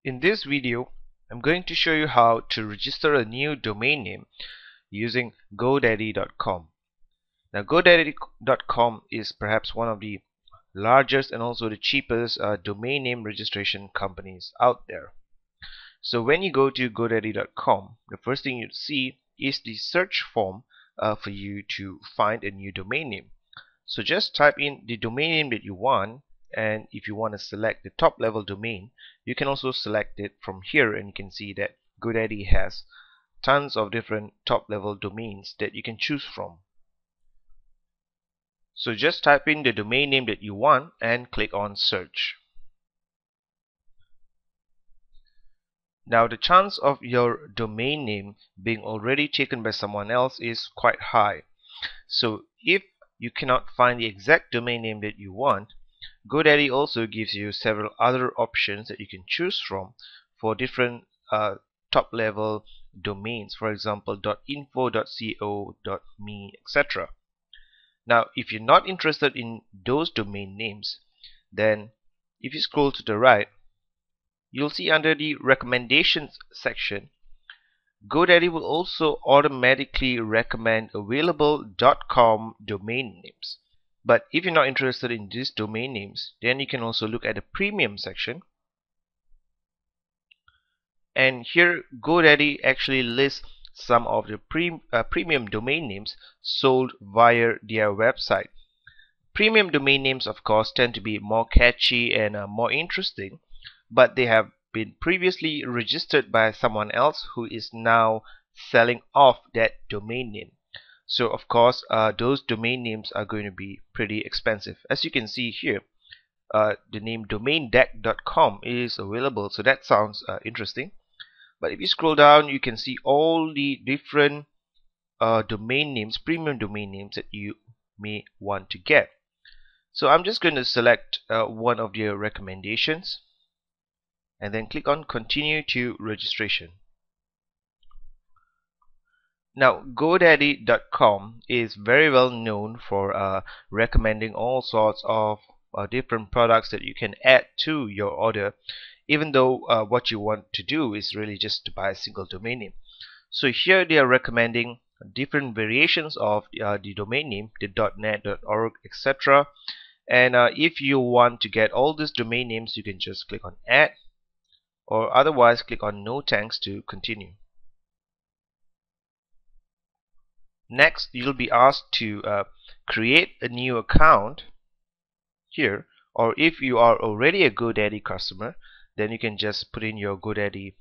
In this video, I'm going to show you how to register a new domain name using GoDaddy.com. Now, GoDaddy.com is perhaps one of the largest and also the cheapest domain name registration companies out there. So when you go to GoDaddy.com, the first thing you see is the search form for you to find a new domain name. So just type in the domain name that you want, and if you want to select the top level domain, you can also select it from here, and you can see that GoDaddy has tons of different top level domains that you can choose from. So just type in the domain name that you want and click on search. Now the chance of your domain name being already taken by someone else is quite high. So if you cannot find the exact domain name that you want, GoDaddy also gives you several other options that you can choose from for different top level domains, for example .info, .co, .me, etc. Now if you're not interested in those domain names, then if you scroll to the right, you'll see under the recommendations section, GoDaddy will also automatically recommend available .com domain names. But if you're not interested in these domain names, then you can also look at the premium section. And here GoDaddy actually lists some of the premium domain names sold via their website. Premium domain names, of course, tend to be more catchy and more interesting, but they have been previously registered by someone else who is now selling off that domain name. So of course those domain names are going to be pretty expensive. As you can see here, the name domaindeck.com is available, so that sounds interesting. But if you scroll down, you can see all the different domain names, premium domain names that you may want to get. So I'm just going to select one of their recommendations and then click on continue to registration. Now GoDaddy.com is very well known for recommending all sorts of different products that you can add to your order, even though what you want to do is really just to buy a single domain name. So here they are recommending different variations of the domain name, the .net, .org, etc. And if you want to get all these domain names, you can just click on add, or otherwise click on no thanks to continue. Next, you'll be asked to create a new account here, or if you are already a GoDaddy customer, then you can just put in your GoDaddy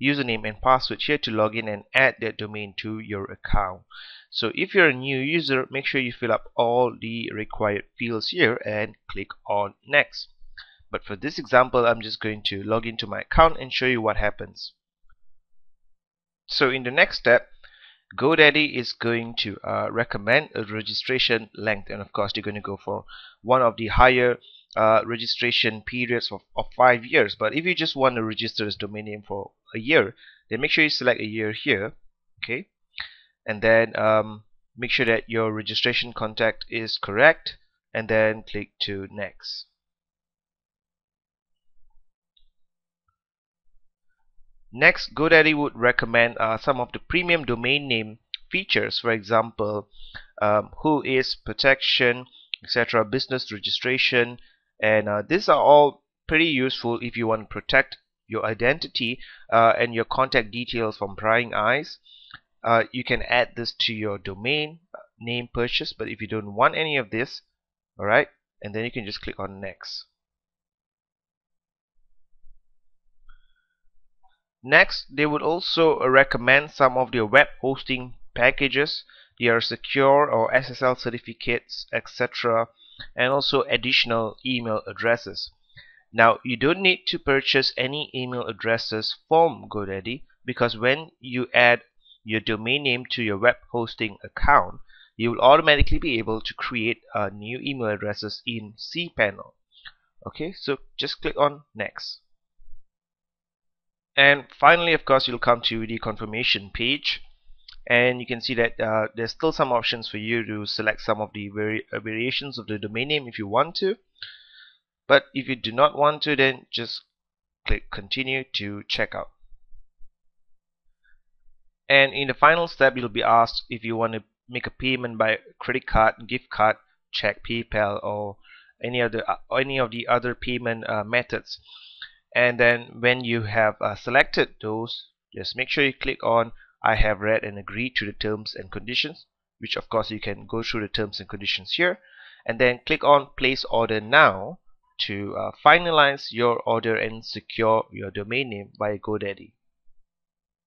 username and password here to log in and add that domain to your account. So if you're a new user, make sure you fill up all the required fields here and click on next. But for this example, I'm just going to log into my account and show you what happens. So in the next step, GoDaddy is going to recommend a registration length, and of course they're going to go for one of the higher registration periods of 5 years. But if you just want to register this domain name for a year, then make sure you select a year here, okay, and then make sure that your registration contact is correct, and then click to next. Next, GoDaddy would recommend some of the premium domain name features, for example, who is protection, etc., business registration, and these are all pretty useful if you want to protect your identity and your contact details from prying eyes. You can add this to your domain name purchase, but if you don't want any of this, alright, and then you can just click on next. Next, they would also recommend some of their web hosting packages, their secure or SSL certificates, etc., and also additional email addresses. Now, you don't need to purchase any email addresses from GoDaddy, because when you add your domain name to your web hosting account, you will automatically be able to create new email addresses in cPanel. Okay, so just click on next. And finally, of course, you'll come to the confirmation page, and you can see that there's still some options for you to select some of the variations of the domain name if you want to. But if you do not want to, then just click continue to checkout. And in the final step, you'll be asked if you want to make a payment by credit card, gift card, check, PayPal, or any of the other payment methods. And then when you have selected those, just make sure you click on I have read and agreed to the terms and conditions, which of course you can go through the terms and conditions here, and then click on place order now to finalize your order and secure your domain name via GoDaddy.